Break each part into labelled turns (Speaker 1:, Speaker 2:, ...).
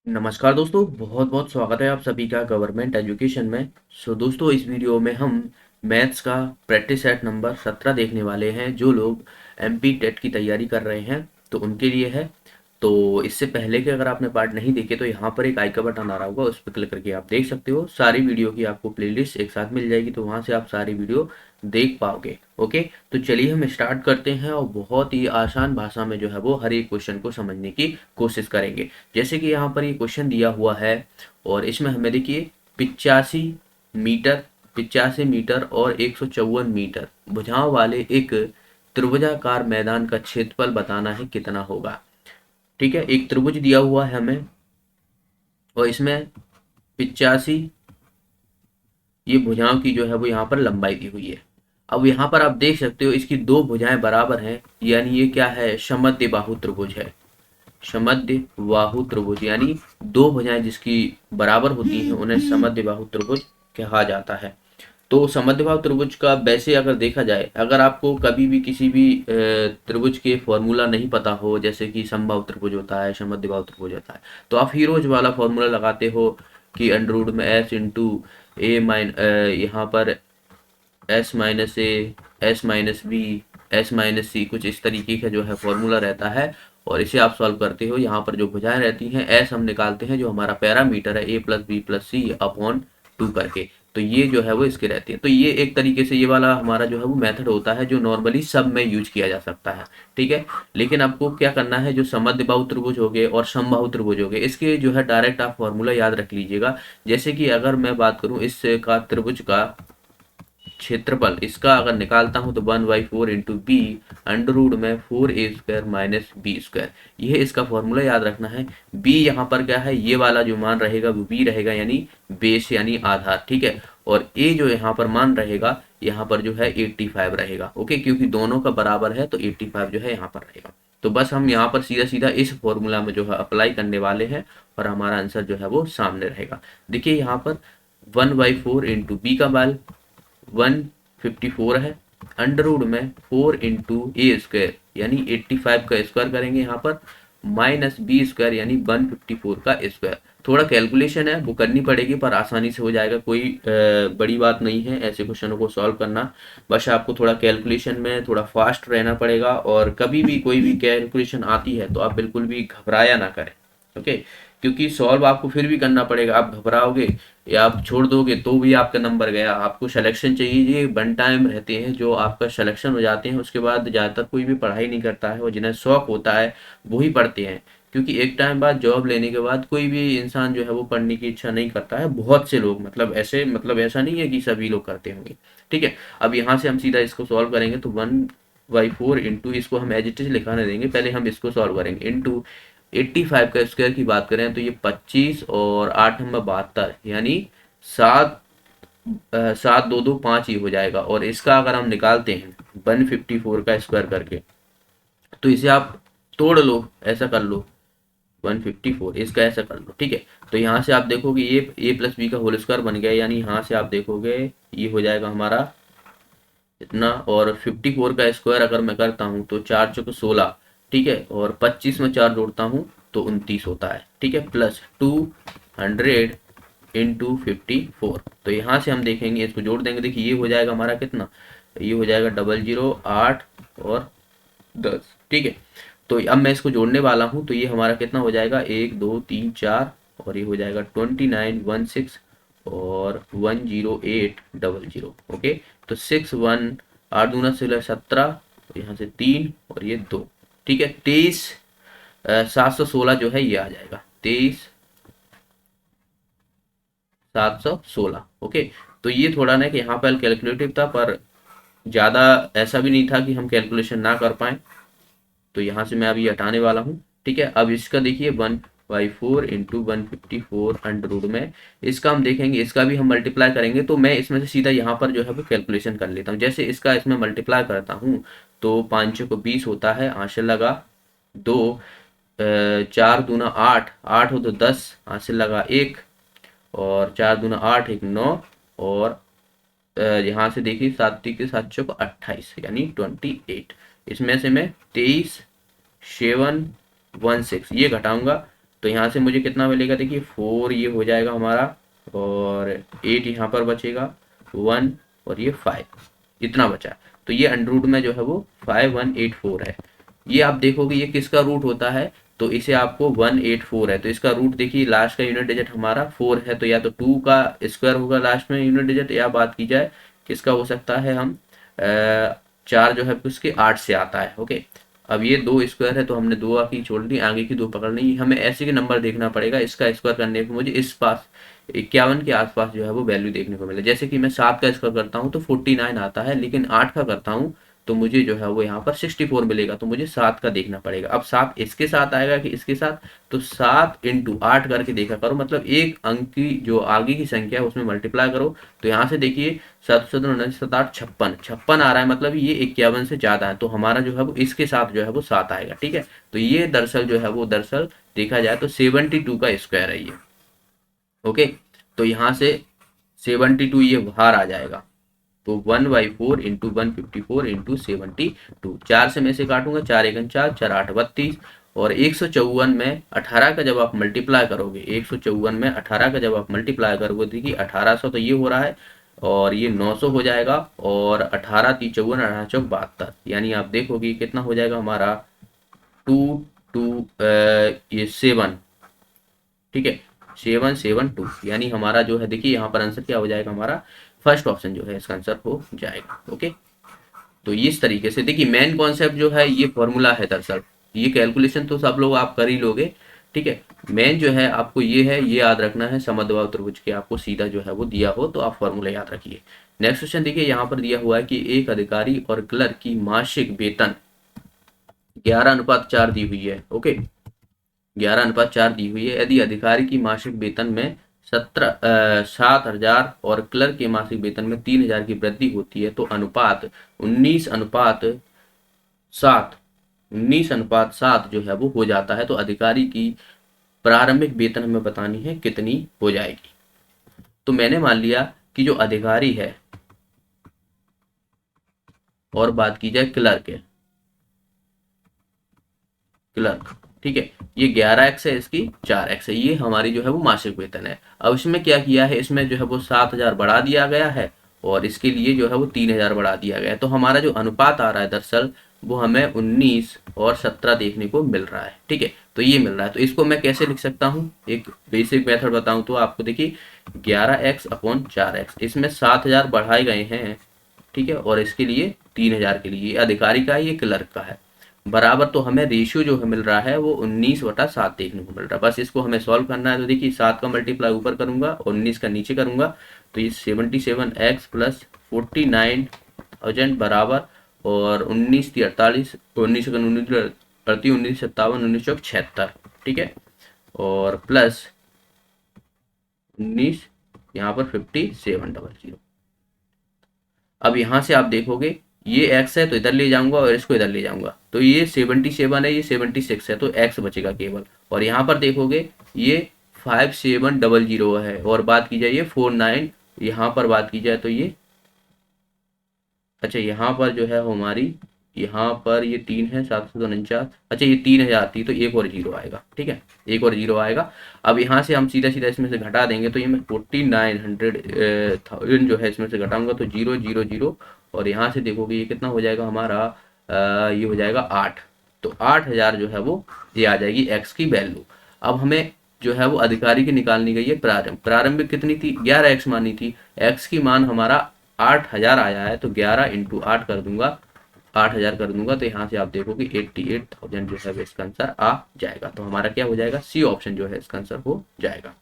Speaker 1: नमस्कार दोस्तों, बहुत बहुत स्वागत है आप सभी का गवर्नमेंट एजुकेशन में। दोस्तों, इस वीडियो में हम मैथ्स का प्रैक्टिस सेट नंबर 17 देखने वाले हैं। जो लोग एमपी टेट की तैयारी कर रहे हैं तो उनके लिए है। तो इससे पहले के अगर आपने पार्ट नहीं देखे तो यहाँ पर एक आई का बटन आ रहा होगा, उस पर क्लिक करके आप देख सकते हो। सारी वीडियो की आपको प्लेलिस्ट एक साथ मिल जाएगी, तो वहाँ से आप सारी वीडियो देख पाओगे। ओके, तो चलिए हम स्टार्ट करते हैं और बहुत ही आसान भाषा में जो है वो हर एक क्वेश्चन को समझने की कोशिश करेंगे। जैसे कि यहाँ पर ये क्वेश्चन दिया हुआ है और इसमें हमें देखिए 85 मीटर 85 मीटर और 154 मीटर भुजाओं वाले एक त्रिभुजाकार मैदान का क्षेत्रफल बताना है कितना होगा। ठीक है, एक त्रिभुज दिया हुआ है हमें और इसमें 85 ये भुजाओं की जो है वो यहाँ पर लंबाई दी हुई है। अब यहाँ पर आप देख सकते हो इसकी दो भुजाएं बराबर हैं, यानी ये क्या है, समद्वि बाहु त्रिभुज है। समद्वि बाहु त्रिभुज यानी दो भुजाएं जिसकी बराबर होती हैं उन्हें समद्वि बाहु त्रिभुज कहा जाता है। तो समद्वि बाहु त्रिभुज का वैसे अगर देखा जाए, अगर आपको कभी भी किसी भी त्रिभुज के फॉर्मूला नहीं पता हो, जैसे कि समबाहु त्रिभुज होता है, समद्वि बाहु त्रिभुज होता है, तो आप हीरोज वाला फॉर्मूला लगाते हो कि अंडर रूट में एस इंटू ए माइन यहाँ पर S minus A, S minus B, S minus C, कुछ इस तरीके का जो है फॉर्मूला रहता है। और इसे आप सॉल्व करते हो। यहाँ पर जो भुजाएं रहती हैं, एस हम निकालते हैं जो हमारा पैरामीटर है, ए प्लस बी प्लस सी अपॉन 2 करके। तो ये जो है वो इसके रहती है। तो ये एक तरीके से ये वाला हमारा जो है वो मेथड होता है जो नॉर्मली सब में यूज किया जा सकता है। ठीक है, लेकिन आपको क्या करना है, जो समद्विबाहु त्रिभुज हो गए और समबाहु त्रिभुज हो गए, इसके जो है डायरेक्ट आप फॉर्मूला याद रख लीजिएगा। जैसे कि अगर मैं बात करूं इस का त्रिभुज का क्षेत्रफल, इसका अगर निकालता हूं तो 1/4 इंटू बी अंडर रूट में 4a² माइनस बी²। यह इसका फॉर्मूला याद रखना है। बी यहाँ पर क्या है, ये वाला जो मान रहेगा वो बी रहेगा, यानी बेस यानी आधार। ठीक है, और ए जो यहाँ पर मान रहेगा, यहाँ पर जो है 85 रहेगा। ओके, क्योंकि दोनों का बराबर है तो 85 जो है यहाँ पर रहेगा। तो बस हम यहाँ पर सीधा सीधा इस फॉर्मूला में जो है अप्लाई करने वाले हैं और हमारा आंसर जो है वो सामने रहेगा। देखिए यहाँ पर 1/4 इंटू बी का वैल्यू 154 है, अंडर रूट में 4 इंटू ए² यानी 85 का स्क्वायर करेंगे यहाँ पर, माइनस बी² यानी 154 का स्क्वायर। थोड़ा कैलकुलेशन है वो करनी पड़ेगी, पर आसानी से हो जाएगा, कोई बड़ी बात नहीं है ऐसे क्वेश्चनों को सॉल्व करना। बस आपको थोड़ा कैलकुलेशन में थोड़ा फास्ट रहना पड़ेगा, और कभी भी कोई भी कैलकुलेशन आती है तो आप बिल्कुल भी घबराया ना करें। ओके, क्योंकि सॉल्व आपको फिर भी करना पड़ेगा। आप घबराओगे या आप छोड़ दोगे तो भी आपका नंबर गया। आपको सिलेक्शन चाहिए, ये वन टाइम रहते हैं जो आपका सिलेक्शन हो जाते हैं, उसके बाद ज़्यादातर कोई भी पढ़ाई नहीं करता है, और जिन्हें शौक होता है वही पढ़ते हैं। क्योंकि एक टाइम बाद जॉब लेने के बाद कोई भी इंसान जो है वो पढ़ने की इच्छा नहीं करता है। बहुत से लोग, ऐसा नहीं है कि सभी लोग करते होंगे। ठीक है, अब यहाँ से हम सीधा इसको सॉल्व करेंगे तो 1/4 इंटू, इसको हम एज इट इज लिखाने देंगे, पहले हम इसको सॉल्व करेंगे, इंटू 85 का स्क्वायर की बात करें तो ये 25 और 8 नंबर 72 यानी 7, 7 2 2 5 ही हो जाएगा। और इसका अगर हम निकालते हैं 154 का स्क्वायर करके, तो इसे आप तोड़ लो, ऐसा कर लो, 154 इसका ऐसा कर लो। ठीक है, तो यहाँ से आप देखोगे ये ए प्लस बी का होल स्क्वायर बन गया, यानी यहाँ से आप देखोगे ये हो जाएगा हमारा इतना। और 54 का स्क्वायर अगर मैं करता हूँ तो 4 चौक 16। ठीक है, और 25 में 4 जोड़ता हूँ तो 29 होता है। ठीक है, प्लस 200 इंटू 54। तो यहाँ से हम देखेंगे, इसको जोड़ देंगे, देखिए ये हो जाएगा हमारा कितना, ये हो जाएगा 00 8 और 10। ठीक है, तो अब मैं इसको जोड़ने वाला हूँ, तो ये हमारा कितना हो जाएगा, 1 2 3 4, और ये हो जाएगा 2916 और 10800। ओके, तो 6 1 8 दूना 17, यहाँ से 3 और ये 2। ठीक है, 23 716 जो है ये आ जाएगा, 23 716। ओके, तो ये थोड़ा ना कि यहाँ पर कैलकुलेटिव था, पर ज़्यादा ऐसा भी नहीं था कि हम कैलकुलेशन ना कर पाए। तो यहाँ से मैं अभी हटाने वाला हूँ। ठीक है, अब इसका देखिए 1/4 इंटू 154 अंडर रूट में, इसका हम देखेंगे, इसका भी हम मल्टीप्लाई करेंगे। तो मैं इसमें से सीधा यहाँ पर जो है वो कैलकुलेशन कर लेता हूँ। जैसे इसका इसमें मल्टीप्लाई करता हूँ तो 5 को 20 होता है, आंसर लगा 2, 4 दूना 8, 8 हो तो 10, आंसर लगा 1, और 4 दूना 8 1 9, और यहाँ से देखिए 7 के 7 चौक 28 यानी 28। इसमें से मैं 23 716 ये घटाऊंगा तो यहाँ से मुझे कितना मिलेगा, देखिए 4 ये हो जाएगा हमारा, और 8 यहाँ पर बचेगा, 1 और ये 5, इतना बचा। तो ये अंडर में जो है वो 5184 है। ये आप देखोगे ये किसका रूट होता है, तो इसे आपको 184 है, तो इसका रूट देखिए लास्ट का यूनिट डिजिट हमारा 4 है, तो या तो 2 का स्क्वायर होगा लास्ट में यूनिट डिजिट, या बात की जाए किसका हो सकता है, हम 4 जो है उसके 8 से आता है। ओके, अब ये 2 स्क्वायर है तो हमने 2 की छोड़ दी, आगे की 2 पकड़नी, हमें ऐसे के नंबर देखना पड़ेगा, इसका स्क्वायर करने पे मुझे इस पास 51 के आसपास जो है वो वैल्यू देखने को मिले। जैसे कि मैं 7 का स्क्वायर करता हूँ तो 49 आता है, लेकिन 8 का करता हूँ तो मुझे जो है वो यहाँ पर 64 मिलेगा, तो मुझे 7 का देखना पड़ेगा। अब 7 इसके साथ आएगा कि इसके साथ, तो 7 इंटू 8 करके देखा करो, मतलब एक अंक की जो आगे की संख्या है उसमें मल्टीप्लाई करो। तो यहाँ से देखिए 7 7 9 7 8 56 56 आ रहा है, मतलब ये 51 से ज़्यादा है, तो हमारा जो है वो इसके साथ जो है वो 7 आएगा। ठीक है, तो ये दरअसल जो है वो दरअसल देखा जाए तो 72 का स्क्वायर है ये। ओके, तो यहाँ से 72 ये बाहर आ जाएगा, तो 1/4 इंटू 154 इंटू 72, 4 से मैं से काटूंगा, 4 एकन 4, 4 8 32, और 154 में 18 का जब आप मल्टीप्लाई करोगे, 154 में 18 का जब आप मल्टीप्लाई करोगे, देखिए 1800 तो ये हो रहा है, और ये 900 हो जाएगा, और 18 3 54 18 चौक 72, यानी आप देखोगे कितना हो जाएगा हमारा 2 2 ये 7, ठीक है 772, यानी हमारा जो है देखिए यहाँ पर आंसर क्या हो जाएगा, हमारा फर्स्ट ऑप्शन जो है इसका आंसर हो जाएगा। ओके, तो इस तरीके से देखिए मेन कॉन्सेप्ट जो है ये फॉर्मूला है दरअसल, ये कैलकुलेशन तो सब लोग आप कर ही लोगे। ठीक है, मेन जो है आपको ये है, ये याद रखना है, समद्विबाहु त्रिभुज के आपको सीधा जो है वो दिया हो तो आप फॉर्मूला याद रखिए। नेक्स्ट क्वेश्चन देखिए, यहाँ पर दिया हुआ है कि एक अधिकारी और क्लर्क की मासिक वेतन 11:4 दी हुई है। ओके, 11:4 दी हुई है। यदि अधिकारी की मासिक वेतन में 7,000 और क्लर्क के मासिक वेतन में 3,000 की वृद्धि होती है, तो अनुपात 19:7 19:7 जो है वो हो जाता है, तो अधिकारी की प्रारंभिक वेतन हमें बतानी है कितनी हो जाएगी। तो मैंने मान लिया कि जो अधिकारी है, और बात की जाए क्लर्क है, क्लर्क, ठीक है, ये 11x है, इसकी 4x है, ये हमारी जो है वो मासिक वेतन है। अब इसमें क्या किया है, इसमें जो है वो 7,000 बढ़ा दिया गया है, और इसके लिए जो है वो 3,000 बढ़ा दिया गया है, तो हमारा जो अनुपात आ रहा है दरअसल वो हमें 19 और 17 देखने को मिल रहा है। ठीक है, तो ये मिल रहा है, तो इसको मैं कैसे लिख सकता हूँ, एक बेसिक मेथड बताऊँ तो आपको देखिए 11x/4x, इसमें 7,000 बढ़ाए गए हैं, ठीक है, और इसके लिए 3,000 के लिए, अधिकारी का है, ये क्लर्क का है, बराबर, तो हमें रेशियो जो है मिल रहा है वो 19/7 देखने को मिल रहा है। बस इसको हमें सॉल्व करना है, तो देखिए 7 का मल्टीप्लाई ऊपर करूंगा और 19 का नीचे करूंगा, तो ये 77x प्लस 49,000 बराबर, और 19 थी 48, 19 का 19 38, 19 57, 19 चौक 76, ठीक है, और प्लस 19 यहाँ पर 5700। अब यहाँ से आप देखोगे ये x है तो इधर ले जाऊंगा और इसको इधर ले जाऊंगा, तो ये 77 है, ये 76 है, तो x बचेगा केवल, और यहाँ पर देखोगे ये 5700 है, और बात की जाए ये 49, यहाँ पर बात की जाए तो ये, अच्छा यहाँ पर जो है हमारी, यहाँ पर ये 3 है, 749, अच्छा ये 3,000 थी, तो एक और जीरो आएगा, ठीक है, एक और जीरो आएगा। अब यहाँ से हम सीधा सीधा इसमें से घटा देंगे, तो ये मैं 49,100,000 जो है इसमें से घटाऊंगा, तो 0 0 0, और यहाँ से देखोगे ये कितना हो जाएगा हमारा, ये हो जाएगा 8, तो 8,000 जो है वो ये आ जाएगी एक्स की वैल्यू। अब हमें जो है वो अधिकारी की निकालनी गई है प्रारंभिक कितनी थी, 11x मानी थी, एक्स की मान हमारा 8,000 आया है, तो 11 इंटू 8 कर दूंगा, 8,000 कर दूंगा, तो यहाँ से आप देखोगे 88,000 जो है इसका आंसर आ जाएगा, तो हमारा क्या हो जाएगा, सी ऑप्शन जो है इसका आंसर हो जाएगा।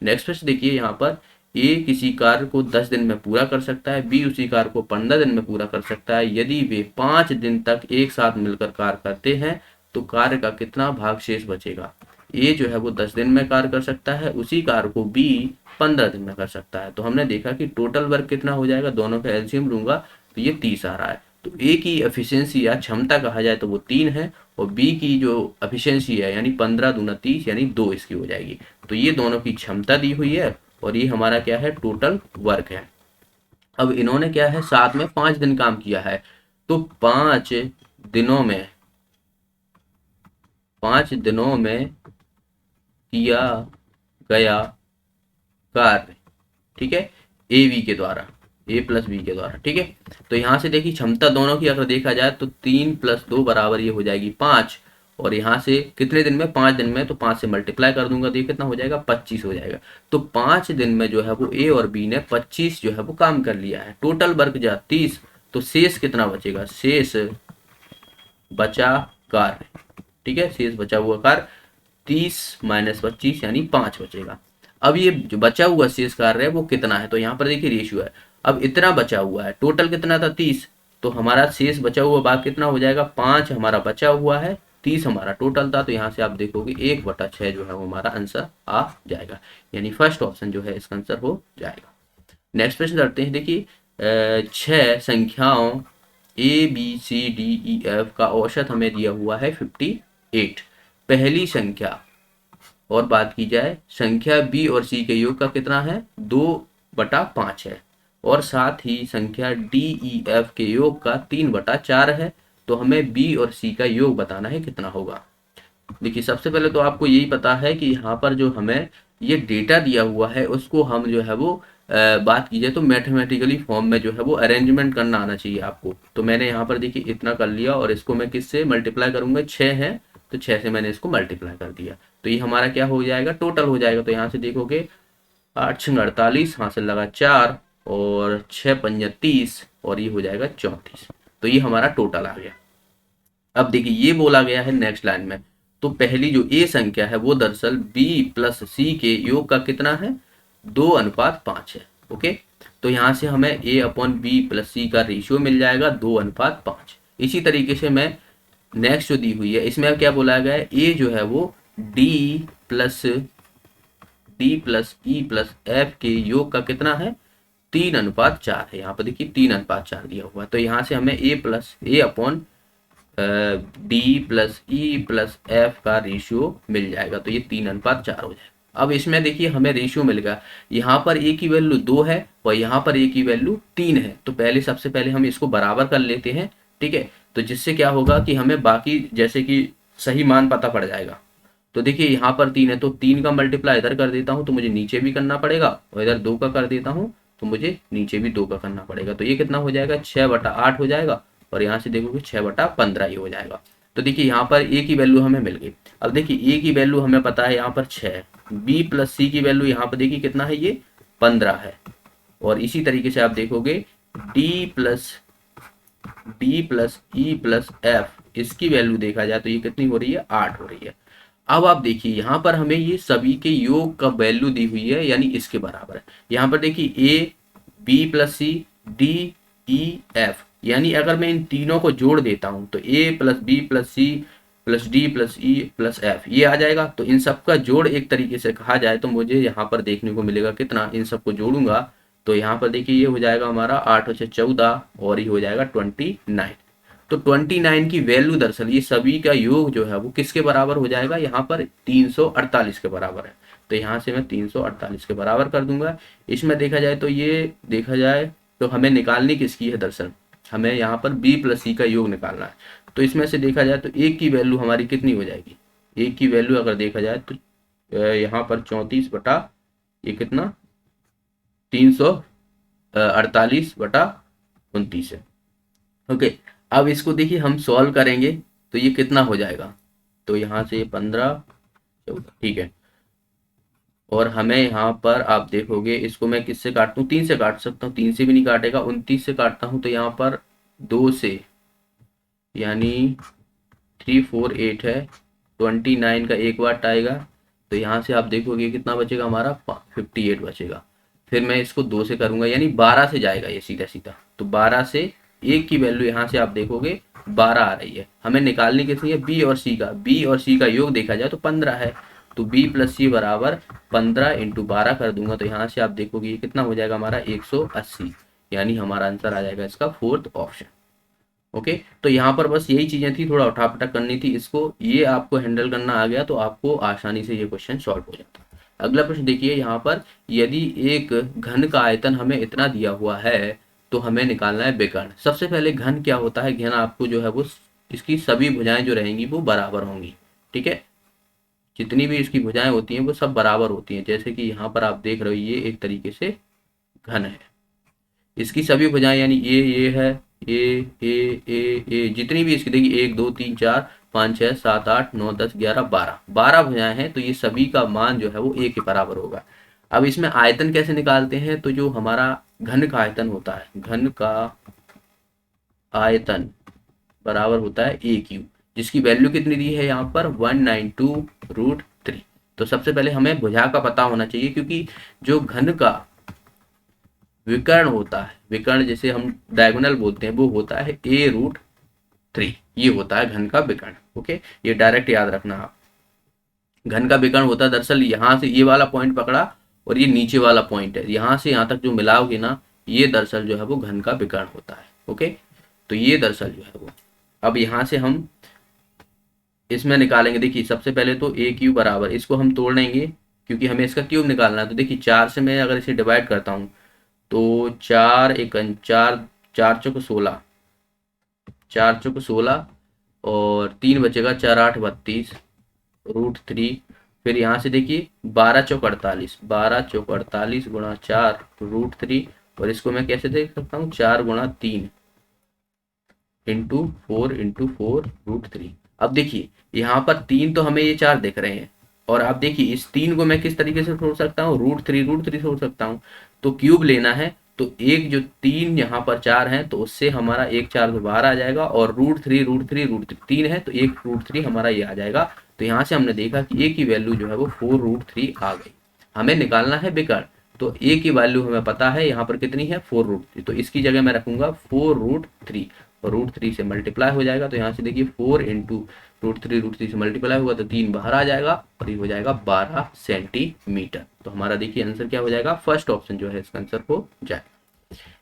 Speaker 1: नेक्स्ट प्रश्न देखिए, यहाँ पर ए किसी कार्य को 10 दिन में पूरा कर सकता है, बी उसी कार्य को 15 दिन में पूरा कर सकता है, यदि वे 5 दिन तक एक साथ मिलकर कार्य करते हैं तो कार्य का कितना भाग शेष बचेगा। ए जो है वो 10 दिन में कार्य कर सकता है, उसी कार्य को बी 15 दिन में कर सकता है, तो हमने देखा कि टोटल वर्क कितना हो जाएगा, दोनों का एलसीएम लूंगा तो ये 30 आ रहा है, तो ए की एफिशिएंसी या क्षमता कहा जाए तो वो 3 है, और बी की जो एफिशिएंसी है यानी 15 दूना 30 यानी 2 इसकी हो जाएगी, तो ये दोनों की क्षमता दी हुई है, और ये हमारा क्या है, टोटल वर्क है। अब इन्होंने क्या है, साथ में 5 दिन काम किया है, तो 5 दिनों में 5 दिनों में किया गया कार्य, ठीक है, ए वी के द्वारा, ए प्लस बी के द्वारा, ठीक है। तो यहाँ से देखिए क्षमता दोनों की अगर देखा जाए तो 3 + 2 बराबर ये हो जाएगी 5, और यहाँ से कितने दिन में, 5 दिन में, तो 5 से मल्टीप्लाई कर दूंगा तो ये कितना हो जाएगा, 25 हो जाएगा। तो 5 दिन में जो है वो ए और बी ने 25 जो है वो काम कर लिया है। टोटल वर्क जा 30, तो शेष कितना बचेगा, शेष बचा कार्य, ठीक है, शेष बचा हुआ कार्य 30 - 25 यानी 5 बचेगा। अब ये जो बचा हुआ शेष कार्य है वो कितना है, तो यहाँ पर देखिए रेशियो है। अब इतना बचा हुआ है, टोटल कितना था 30, तो हमारा शेष बचा हुआ भाग कितना हो जाएगा, 5 हमारा बचा हुआ है, 30 हमारा टोटल था। तो यहाँ से आप देखोगे 1/6 जो है वो हमारा आंसर आ जाएगा, यानी फर्स्ट ऑप्शन जो है इसका आंसर हो जाएगा। नेक्स्ट प्रश्न करते हैं। देखिए 6 संख्याओं ABCDEF का औसत हमें दिया हुआ है 58। पहली संख्या और बात की जाए, संख्या बी और सी के योग का कितना है, 2/5 है, और साथ ही संख्या DEF के योग का 3/4 है। तो हमें बी और सी का योग बताना है कितना होगा। देखिए सबसे पहले तो आपको यही पता है कि यहाँ पर जो हमें ये डेटा दिया हुआ है उसको हम जो है वो बात की जाए तो मैथमेटिकली फॉर्म में जो है वो अरेंजमेंट करना आना चाहिए आपको। तो मैंने यहाँ पर देखिए इतना कर लिया, और इसको मैं किससे मल्टीप्लाई करूंगा, 6 है तो 6 से मैंने इसको मल्टीप्लाई कर दिया, तो ये हमारा क्या हो जाएगा, टोटल हो जाएगा। तो यहाँ से देखोगे 8 × 48, हासिल लगा 4, और 6 × 5 = 30, और ये हो जाएगा 34। तो ये हमारा टोटल आ गया। अब देखिए ये बोला गया है नेक्स्ट लाइन में, तो पहली जो ए संख्या है वो दरअसल बी प्लस सी के योग का कितना है, 2:5 है। ओके, तो यहाँ से हमें A/B प्लस सी का रेशियो मिल जाएगा 2:5। इसी तरीके से मैं नेक्स्ट जो दी हुई है इसमें अब क्या बोला गया है, ए जो है वो D+E+F के योग का कितना है, 3:4 है। यहाँ पर देखिए 3:4 दिया हुआ है, तो यहाँ से हमें A/D+E+F का रेशियो मिल जाएगा, तो ये 3:4 हो जाएगा। अब इसमें देखिए हमें रेशियो मिल गया, यहाँ पर ए की वैल्यू 2 है और यहाँ पर ए की वैल्यू 3 है। तो पहले सबसे पहले हम इसको बराबर कर लेते हैं, ठीक है, तो जिससे क्या होगा कि हमें बाकी जैसे कि सही मान पता पड़ जाएगा। तो देखिए यहाँ पर 3 है तो 3 का मल्टीप्लाई इधर कर देता हूँ तो मुझे नीचे भी करना पड़ेगा, और इधर 2 का कर देता हूँ तो मुझे नीचे भी 2 का करना पड़ेगा। तो ये कितना हो जाएगा, 6/8 हो जाएगा, और यहाँ से देखोगे 6/15 ही हो जाएगा। तो देखिए यहाँ पर ए की वैल्यू हमें मिल गई। अब देखिए ए की वैल्यू हमें पता है यहाँ पर 6 है, बी प्लस सी की वैल्यू यहाँ पर देखिए कितना है, ये 15 है, और इसी तरीके से आप देखोगे D+E+F इसकी वैल्यू देखा जाए तो ये कितनी हो रही है, 8 हो रही है। अब आप देखिए यहाँ पर हमें ये सभी के योग का वैल्यू दी हुई है, यानी इसके बराबर है। यहाँ पर देखिए A/B+C/D/E/F, यानी अगर मैं इन तीनों को जोड़ देता हूँ तो A+B+C+D+E+F ये आ जाएगा। तो इन सब का जोड़ एक तरीके से कहा जाए तो मुझे यहाँ पर देखने को मिलेगा कितना, इन सबको जोड़ूंगा तो यहाँ पर देखिए ये हो जाएगा हमारा 8 × 14, और ये हो जाएगा 29। तो 29 की वैल्यू दरअसल ये सभी का योग जो है वो किसके बराबर हो जाएगा, यहाँ पर 348 के बराबर है। तो यहाँ से मैं 348 के बराबर कर दूंगा। इसमें देखा जाए तो ये देखा जाए तो हमें निकालनी किसकी है, दरअसल हमें यहाँ पर B+C का योग निकालना है। तो इसमें से देखा जाए तो एक की वैल्यू हमारी कितनी हो जाएगी, एक की वैल्यू अगर देखा जाए तो यहाँ पर 34 ये कितना 348/29 है। ओके, अब इसको देखिए हम सॉल्व करेंगे तो ये कितना हो जाएगा, तो यहाँ से 15 14, ठीक है, और हमें यहाँ पर आप देखोगे इसको मैं किससे काटता हूँ, 3 से काट सकता हूँ, 3 से भी नहीं काटेगा, 29 से काटता हूँ तो यहाँ पर 2 से, यानी 3 4 8 है, 29 का एक बार आएगा, तो यहाँ से आप देखोगे कितना बचेगा हमारा, 58 बचेगा। फिर मैं इसको 2 से करूंगा यानी 12 से जाएगा ये सीधा सीधा, तो 12 से एक की वैल्यू यहाँ से आप देखोगे 12 आ रही है। हमें निकालनी कितनी है, बी और सी का, बी और सी का योग देखा जाए तो 15 है, तो B+C बराबर 15 × 12 कर दूंगा तो यहाँ से आप देखोगे ये कितना हो जाएगा हमारा 180, यानी हमारा आंसर आ जाएगा इसका फोर्थ ऑप्शन। ओके, तो यहाँ पर बस यही चीजें थी, थोड़ा उठापटक करनी थी इसको, ये आपको हैंडल करना आ गया तो आपको आसानी से ये क्वेश्चन सॉल्व हो जाता। अगला प्रश्न देखिए, यहाँ पर यदि एक घन का आयतन हमें इतना दिया हुआ है तो हमें निकालना है विकर्ण। सबसे पहले घन क्या होता है, घन आपको जो है वो इसकी सभी भुजाएं जो रहेंगी वो बराबर होंगी, ठीक है, जितनी भी इसकी भुजाएं होती हैं वो सब बराबर होती हैं। जैसे कि यहाँ पर आप देख रहे हो ये एक तरीके से घन है, इसकी सभी भुजाएं यानी ये है, ए जितनी भी इसकी देखिए 1 2 3 4 5 6 7 8 9 10 11 12 भुजाएं हैं, तो ये सभी का मान जो है वो ए के बराबर होगा। अब इसमें आयतन कैसे निकालते हैं, तो जो हमारा घन का आयतन होता है, घन का आयतन बराबर होता है ए क्यू, जिसकी वैल्यू कितनी दी है यहाँ पर 192√3। तो सबसे पहले हमें भुजा का पता होना चाहिए, क्योंकि जो घन का विकर्ण होता है, विकर्ण जिसे हम डायगोनल बोलते हैं, वो होता है a√3। ये होता है घन का विकर्ण। ओके, ये डायरेक्ट याद रखना आप। घन का विकर्ण होता है दरअसल यहाँ से ये वाला पॉइंट पकड़ा और ये नीचे वाला पॉइंट है, यहाँ से यहाँ तक जो मिलाओगे ना, ये दरअसल जो है वो घन का विकर्ण होता है। ओके, तो ये दरअसल जो है वो, अब यहाँ से हम इसमें निकालेंगे। देखिए सबसे पहले तो ए क्यूब बराबर, इसको हम तोड़ लेंगे क्योंकि हमें इसका क्यूब निकालना है। तो देखिए 4 से मैं अगर इसे डिवाइड करता हूँ तो 4 एकन 4, 4 चौक 16, 4 चौक 16 और 3 बचेगा, 4 8 32√3। फिर यहाँ से देखिए 12 चौक 48, 12 चौक 48 गुणा 4√3, और इसको मैं कैसे देख सकता हूँ, 4 गुणा 3 इंटू 4 अब देखिए यहाँ पर 3 तो हमें ये 4 दिख रहे हैं, और आप देखिए इस 3 को मैं किस तरीके से छोड़ सकता हूँ, √3 छोड़ सकता हूँ। तो क्यूब लेना है, तो एक जो 3 यहाँ पर 4 हैं, तो उससे हमारा एक 4 तो बाहर आ जाएगा, और √3 3 है तो एक √3 हमारा ये आ जाएगा। तो यहाँ से हमने देखा कि ए की वैल्यू जो है वो 4√3 आ गई। हमें निकालना है विकर्ण, तो ए की वैल्यू हमें पता है यहाँ पर कितनी है, 4√3। तो इसकी जगह मैं रखूंगा 4√3, और √3 से मल्टीप्लाई हो जाएगा। तो यहाँ से देखिए 4 इंटू √3 से मल्टीप्लाई होगा तो 3 बाहर आ जाएगा, और ये हो जाएगा 12 सेंटीमीटर। तो हमारा देखिए आंसर क्या हो जाएगा, फर्स्ट ऑप्शन जो है इसका आंसर हो जाएगा।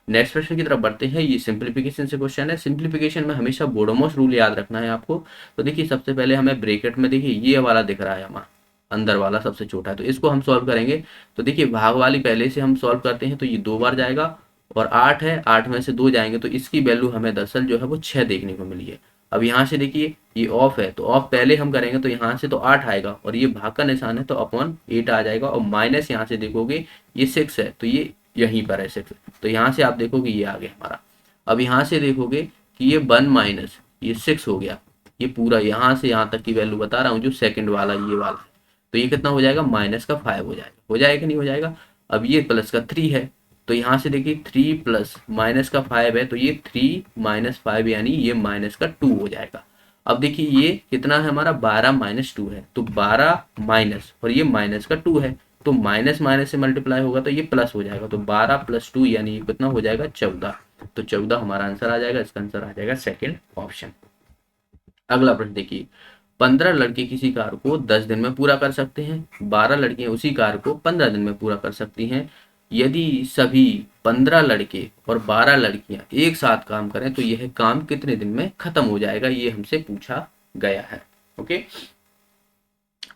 Speaker 1: नेक्स्ट प्रश्न की तरफ बढ़ते हैं। ये सिंप्लीफिकेशन से क्वेश्चन है। सिंप्लीफिकेशन में हमेशा बोडोमॉस रूल याद रखना है आपको। तो देखिए सबसे पहले हमें ब्रैकेट में देखिए ये वाला दिख रहा है, हमारा अंदर वाला सबसे छोटा है, तो इसको हम सॉल्व करेंगे। तो देखिए भाग वाली पहले से हम सॉल्व करते हैं, तो ये 2 बार जाएगा, और 8 है, 8 में से 2 जाएंगे, तो इसकी वैल्यू हमें दरअसल जो है वो 6 देखने को मिली है। अब यहाँ से देखिए ये ऑफ है, तो ऑफ पहले हम करेंगे तो यहाँ से तो 8 आएगा, और ये भाग का निशान है तो अपॉन 8 आ जाएगा, और माइनस यहाँ से देखोगे ये 6 है, तो ये यहीं पर है 6, तो यहाँ से आप देखोगे ये आ गया हमारा। अब यहाँ से देखोगे कि ये 1 माइनस ये 6 हो गया, ये पूरा यहाँ से यहाँ तक की वैल्यू बता रहा हूँ, जो सेकंड वाला ये वाला है, तो ये कितना हो जाएगा, माइनस का 5 हो जाएगा कि नहीं हो जाएगा। अब ये प्लस का 3 है, तो यहाँ से देखिए 3 प्लस माइनस का 5 है, तो ये 3 माइनस 5 यानी ये माइनस का 2 हो जाएगा। अब देखिए ये कितना है हमारा, 12 माइनस 2 है, तो 12 माइनस और ये माइनस का 2 है, तो माइनस माइनस से मल्टीप्लाई होगा तो ये प्लस हो जाएगा, तो 12 प्लस 2 यानी ये कितना हो जाएगा, 14। तो 14 हमारा आंसर आ जाएगा, इसका आंसर आ जाएगा सेकेंड ऑप्शन। अगला प्रश्न देखिए, 15 लड़के किसी कार्य को 10 दिन में पूरा कर सकते हैं, 12 लड़कियां उसी कार्य को 15 दिन में पूरा कर सकती हैं। यदि सभी 15 लड़के और 12 लड़कियां एक साथ काम करें तो यह काम कितने दिन में खत्म हो जाएगा, ये हमसे पूछा गया है। ओके,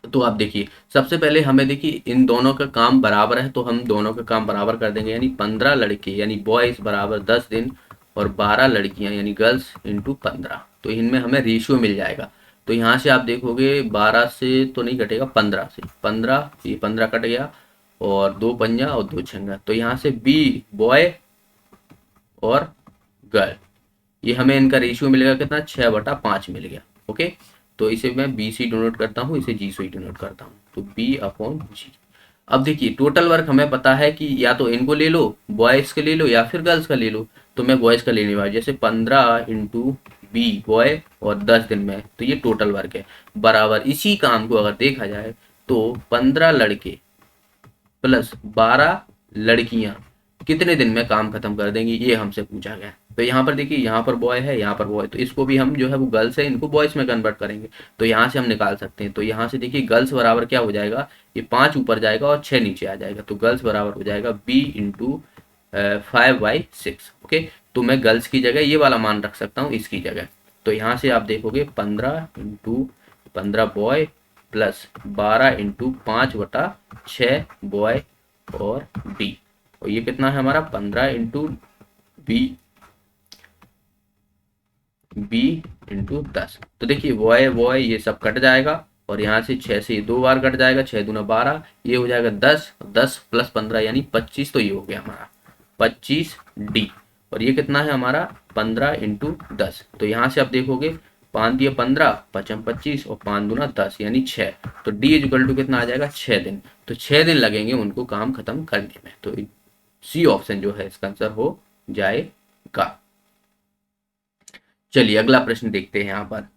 Speaker 1: तो आप देखिए सबसे पहले हमें देखिए इन दोनों का काम बराबर है, तो हम दोनों का काम बराबर कर देंगे, यानी 15 लड़के यानी बॉयज बराबर 10 दिन, और 12 लड़कियां यानी गर्ल्स इंटू 15, तो इनमें हमें रेशियो मिल जाएगा। तो यहाँ से आप देखोगे 12 से तो नहीं कटेगा, 15 से, 15 ये 15 कट गया, और 2 पंजा और 2 छंगा, तो यहाँ से बी बॉय और गर्ल, ये हमें इनका रेशियो मिलेगा कितना, 6/5 मिल गया। ओके, तो इसे मैं बी सी डिनोट करता हूँ, इसे जी से डिनोट करता हूँ, तो बी अपॉन जी। अब देखिए टोटल वर्क हमें पता है कि या तो इनको ले लो, बॉयज का ले लो, या फिर गर्ल्स का ले लो, तो मैं बॉयज का लेने वाला, जैसे 15 इंटू बी बॉय और 10 दिन में, तो ये टोटल वर्क है बराबर। इसी काम को अगर देखा जाए तो 15 लड़के प्लस 12 लड़कियां कितने दिन में काम खत्म कर देंगी, ये हमसे पूछा गया। तो यहाँ पर देखिए यहाँ पर बॉय है, यहाँ पर बॉय, तो इसको भी हम जो है वो गर्ल्स है, इनको बॉयज में कन्वर्ट करेंगे, तो यहाँ से हम निकाल सकते हैं। तो यहाँ से देखिए गर्ल्स बराबर क्या हो जाएगा, ये 5 ऊपर जाएगा और 6 नीचे आ जाएगा, तो गर्ल्स बराबर हो जाएगा बी इंटू 5/6। ओके, तो मैं गर्ल्स की जगह ये वाला मान रख सकता हूँ इसकी जगह। तो यहाँ से आप देखोगे 15 into 15 boy plus 12 into 5/6 boy और डी, और ये कितना है हमारा 15 इंटू बी इंटू 10। तो देखिए बॉय बॉय ये सब कट जाएगा, और यहाँ से 6 से 2 बार कट जाएगा, 6 दूना 12, ये हो जाएगा 10, 10 प्लस 15 यानी 25, तो ये हो गया हमारा 25D। और ये कितना है हमारा 15 इंटू 10। तो यहाँ से आप देखोगे 5 दिया 15, 5 25 और 5 दूना 10 यानी 6। तो D इक्वल टू कितना आ जाएगा 6 दिन। तो 6 दिन लगेंगे उनको काम खत्म करने में। तो सी ऑप्शन जो है इसका आंसर हो जाएगा। चलिए अगला प्रश्न देखते हैं। यहाँ पर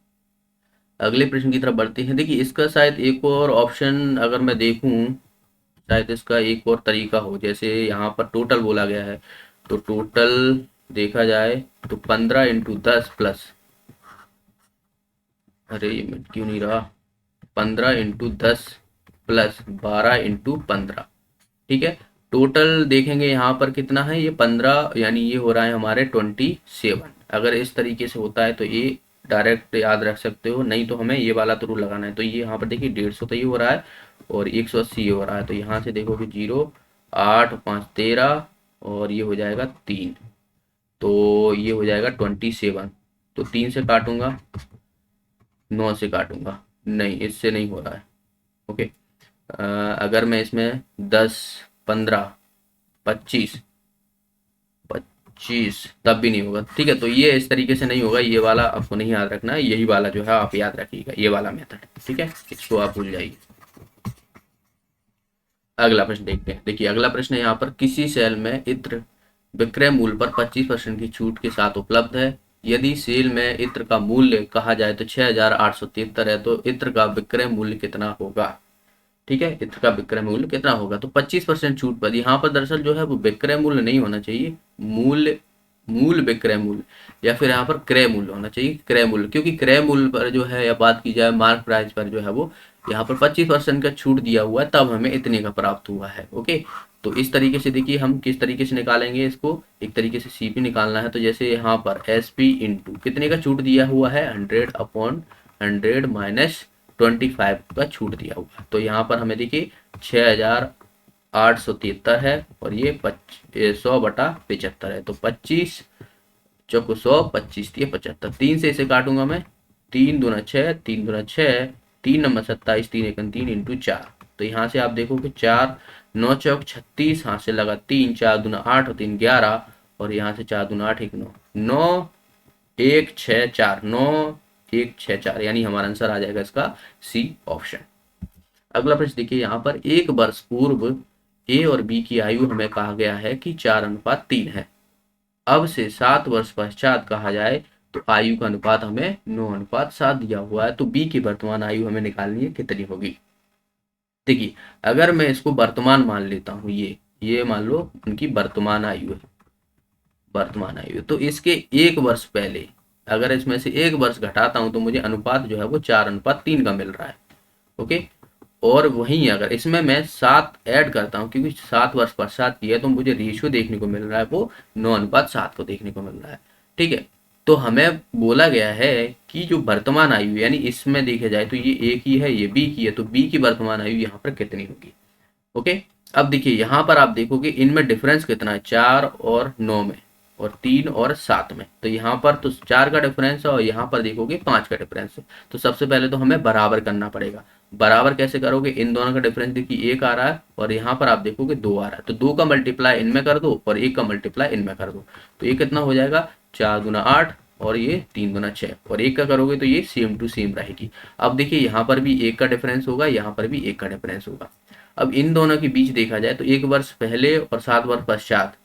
Speaker 1: अगले प्रश्न की तरफ बढ़ते हैं। देखिए इसका शायद एक और ऑप्शन अगर मैं देखूं, शायद इसका एक और तरीका हो। जैसे यहाँ पर टोटल बोला गया है, तो टोटल देखा जाए तो 15 इंटू 10 प्लस, अरे ये मिनट क्यों नहीं रहा, 15 इंटू 10 प्लस 12 इंटू 15, ठीक है। टोटल देखेंगे यहाँ पर कितना है, ये 15 यानी ये हो रहा है हमारे 27। अगर इस तरीके से होता है तो ये डायरेक्ट याद रख सकते हो, नहीं तो हमें ये वाला तो रूल लगाना है। तो ये यहाँ पर देखिए 150 तो ये हो रहा है और 180 हो रहा है। तो यहाँ से देखोगे 0, 8, 5, 13 और ये हो जाएगा 3, तो ये हो जाएगा 27। तो 3 से काटूंगा, 9 से काटूंगा, नहीं इससे नहीं हो रहा है। ओके, अगर मैं इसमें 10, 15, 25 तब भी नहीं होगा, ठीक है। तो ये इस तरीके से नहीं होगा, ये वाला आपको नहीं याद रखना है, यही वाला जो है आप याद रखिएगा, ये वाला मेथड, ठीक है, इसको आप भूल जाइए। अगला प्रश्न देखते हैं। देखिए अगला प्रश्न है यहाँ पर, किसी सेल में इत्र विक्रय मूल्य पर 25% की छूट के साथ उपलब्ध है। यदि सेल में इत्र का मूल्य कहा जाए तो 6873 है, तो इत्र का विक्रय मूल्य कितना होगा, ठीक है। इत्र का विक्रय मूल्य कितना होगा, तो 25% छूट पर। यहाँ पर दरअसल जो है वो विक्रय मूल्य नहीं होना चाहिए, मूल विक्रय मूल्य, या फिर यहाँ पर क्रय मूल्य होना चाहिए, क्रय मूल्य, क्योंकि क्रय मूल्य पर जो है या बात की जाए मार्क प्राइस पर जो है वो यहाँ पर 25% का छूट दिया हुआ है, तब हमें इतने का प्राप्त हुआ है। ओके, तो इस तरीके से देखिए हम किस तरीके से निकालेंगे इसको, एक तरीके से सीपी निकालना है। तो जैसे यहाँ पर एसपी इंटू कितने का छूट दिया हुआ है, 100/100 माइनस 25 का छूट दिया हुआ है। तो यहाँ पर हमें देखिए 6873 है और ये 100/75 है। तो 25 चौको 100, 25 दिए 75, 3 से इसे काटूंगा मैं, 3 दूना 6, 3 दूना 6, 3 नंबर 27, 3 एकम 3 इंटू 4। तो यहाँ से आप देखो कि 4, 9 चौक 36, हाथ से लगा 3, 4 दूना 8 और 3 11, और यहाँ से 4 दूना 8, 1 9, 9 1 6 4, 9 1 6 4, यानी हमारा आंसर आ जाएगा इसका सी ऑप्शन। अगला प्रश्न देखिए यहाँ पर, एक वर्ष पूर्व ए और बी की आयु हमें कहा गया है कि 4:3 है। अब से 7 वर्ष पश्चात कहा जाए तो आयु का अनुपात हमें 9:7 दिया हुआ है। तो बी की वर्तमान आयु हमें निकालनी है, कितनी होगी। देखिए अगर मैं इसको वर्तमान मान लेता हूँ, ये मान लो उनकी वर्तमान आयु है, वर्तमान आयु, तो इसके 1 वर्ष पहले अगर इसमें से 1 वर्ष घटाता हूँ तो मुझे अनुपात जो है वो 4:3 का मिल रहा है। ओके, और वहीं अगर इसमें मैं 7 ऐड करता हूँ, क्योंकि 7 वर्ष पश्चात की है, तो मुझे रेशियो देखने को मिल रहा है वो 9:7 को देखने को मिल रहा है, ठीक है। तो हमें बोला गया है कि जो वर्तमान आयु, यानी इसमें देखा जाए तो ये ए की है, ये बी की है, तो बी की वर्तमान आयु यहाँ पर कितनी होगी। ओके, अब देखिए यहाँ पर आप देखोगे इनमें डिफरेंस कितना है, 4 और 9 में, और 3 और 7 में। तो यहाँ पर तो 4 का डिफरेंस है और यहाँ पर देखोगे 5 का डिफरेंस है। तो सबसे पहले तो हमें बराबर करना पड़ेगा। बराबर कैसे करोगे, इन दोनों का डिफरेंस देखिए 1 आ रहा है और यहाँ पर आप देखोगे 2 आ रहा है, तो 2 का मल्टीप्लाई इनमें कर दो और 1 का मल्टीप्लाई इनमें कर दो। तो ये कितना हो जाएगा, 4 दूना 8 और ये 3 दूना 6, और 1 का करोगे तो ये सेम टू सेम रहेगी। अब देखिए यहाँ पर भी 1 का डिफरेंस होगा, यहाँ पर भी 1 का डिफरेंस होगा। अब इन दोनों के बीच देखा जाए तो 1 वर्ष पहले और 7 वर्ष पश्चात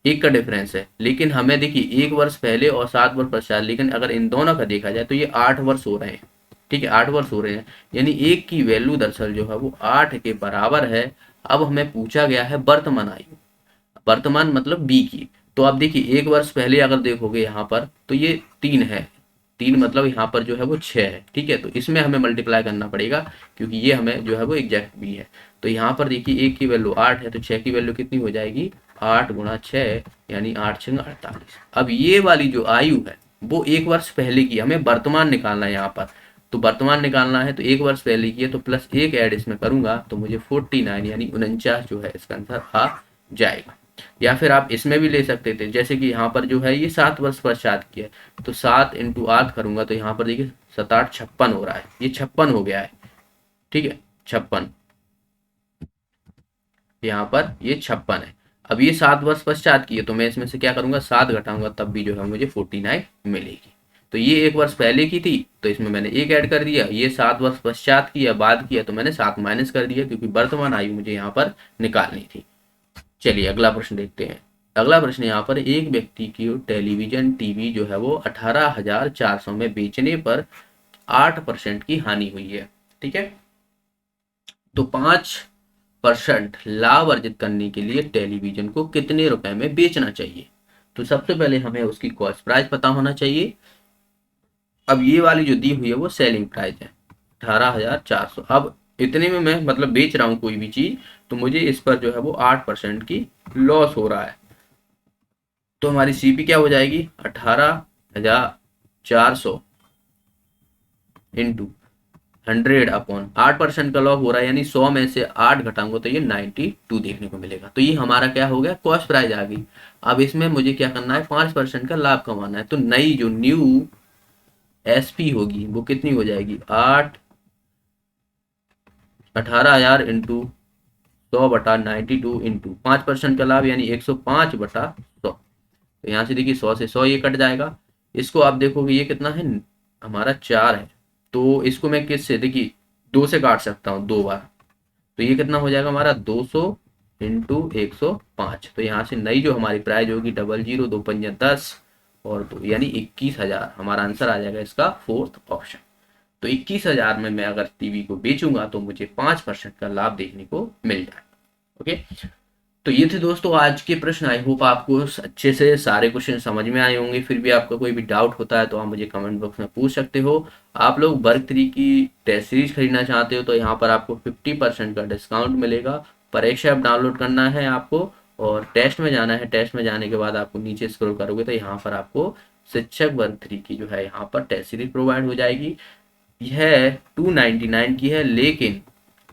Speaker 1: 1 का डिफरेंस है, लेकिन हमें देखिए 1 वर्ष पहले और 7 वर्ष पश्चात, लेकिन अगर इन दोनों का देखा जाए तो ये 8 वर्ष हो रहे हैं, ठीक है, 8 वर्ष हो रहे हैं, यानी 1 की वैल्यू दरअसल जो है वो 8 के बराबर है। अब हमें पूछा गया है वर्तमान आयु, वर्तमान मतलब बी की। तो आप देखिए 1 वर्ष पहले अगर देखोगे यहाँ पर तो ये 3 है, 3 मतलब यहाँ पर जो है वो 6 है, ठीक है। तो इसमें हमें मल्टीप्लाई करना पड़ेगा क्योंकि ये हमें जो है वो एग्जैक्ट भी है। तो यहाँ पर देखिए 1 की वैल्यू 8 है, तो 6 की वैल्यू कितनी हो जाएगी, 8 गुणा 6 यानी 8 6 48। अब ये वाली जो आयु है वो 1 वर्ष पहले की, हमें वर्तमान निकालना है यहाँ पर। तो वर्तमान निकालना है तो 1 वर्ष पहले की है, तो प्लस 1 ऐड इसमें करूंगा तो मुझे 49 यानी 49 जो है इसका आंसर आ जाएगा। या फिर आप इसमें भी ले सकते थे, जैसे कि यहाँ पर जो है ये 7 वर्ष पश्चात की है, तो 7 इंटू 8 करूंगा तो यहाँ पर देखिए 7 8 56 हो रहा है, ये 56 हो गया है, ठीक है, 56, यहाँ पर ये 56 है। अब ये 7 वर्ष पश्चात की है, तो मैं इसमें से क्या करूंगा, 7 घटाऊंगा, तब भी जो है मुझे 49 मिलेगी। तो ये 1 वर्ष पहले की थी, तो इसमें मैंने 1 ऐड कर दिया। ये 7 वर्ष पश्चात की या बाद की है, तो मैंने 7 माइनस कर दिया, क्योंकि वर्तमान आयु मुझे यहाँ पर निकालनी थी। चलिए अगला प्रश्न देखते हैं। अगला प्रश्न यहाँ पर, एक व्यक्ति की टेलीविजन टीवी जो है वो 18,400 में बेचने पर 8% की हानि हुई है। ठीक है, तो 5% लाभ अर्जित करने के लिए टेलीविजन को कितने रुपए में बेचना चाहिए। तो सबसे पहले हमें उसकी कॉस्ट प्राइस पता होना चाहिए। अब ये वाली जो दी हुई है वो सेलिंग प्राइस है 18,400। अब इतने में मैं मतलब बेच रहा हूँ कोई भी चीज, तो मुझे इस पर जो है वो 8% की लॉस हो रहा है। तो हमारी सीपी क्या हो जाएगी, 18,400 इंटू 100/8% का लॉस हो रहा है, यानी 100 में से 8 घटाऊंगा तो ये 92 देखने को मिलेगा। तो ये हमारा क्या हो गया, कॉस्ट प्राइस आ गई। अब इसमें मुझे क्या करना है, 5% का लाभ कमाना है। तो नई जो न्यू एसपी होगी वो कितनी हो जाएगी, 18,000 इंटू 100/92 इंटू 5% का लाभ, यानी 105/100। तो यहाँ से देखिए 100 से 100 ये कट जाएगा। इसको आप देखोगे ये कितना है, हमारा 4 है। तो इसको मैं किससे, देखिए 2 से काट सकता हूँ 2 बार। तो ये कितना हो जाएगा हमारा, 200 इंटू 105। तो यहाँ से नई जो हमारी प्राइस होगी 00, 2×5 = 10 और 2 यानी 21,000। हमारा आंसर आ जाएगा इसका फोर्थ ऑप्शन। तो 21,000 में मैं अगर टीवी को बेचूंगा तो मुझे 5% का लाभ देखने को मिल जाएगा। ओके, तो ये थे दोस्तों आज के प्रश्न। आई होप आपको अच्छे से सारे क्वेश्चन समझ में आए होंगे। फिर भी आपका कोई भी डाउट होता है तो आप मुझे कमेंट बॉक्स में पूछ सकते हो। आप लोग वर्ग 3 की टेस्ट सीरीज खरीदना चाहते हो तो यहाँ पर आपको 50% का डिस्काउंट मिलेगा। परीक्षा ऐप डाउनलोड करना है आपको और टेस्ट में जाना है। टेस्ट में जाने के बाद आपको नीचे स्क्रॉल करोगे तो यहाँ पर आपको शिक्षक वर्ग 3 की जो है यहाँ पर टेस्ट सीरीज प्रोवाइड हो जाएगी। यह 299 की है, लेकिन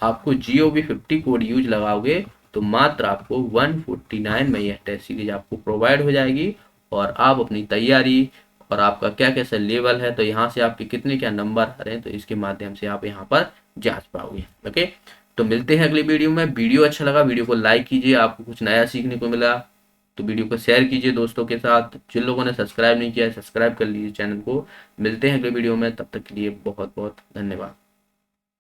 Speaker 1: आपको GOV50 कोड यूज लगाओगे तो मात्र आपको 149 में यह टेस्ट सीरीज आपको प्रोवाइड हो जाएगी। और आप अपनी तैयारी और आपका क्या कैसा लेवल है, तो यहाँ से आपके कितने क्या नंबर आ रहे हैं, तो इसके माध्यम से आप यहाँ पर जांच पाओगे। ओके, तो मिलते हैं अगली वीडियो में। वीडियो अच्छा लगा, वीडियो को लाइक कीजिए, आपको कुछ नया सीखने को मिला तो वीडियो को शेयर कीजिए दोस्तों के साथ। जिन लोगों ने सब्सक्राइब नहीं किया है सब्सक्राइब कर लीजिए चैनल को। मिलते हैं अगले वीडियो में, तब तक के लिए बहुत बहुत धन्यवाद।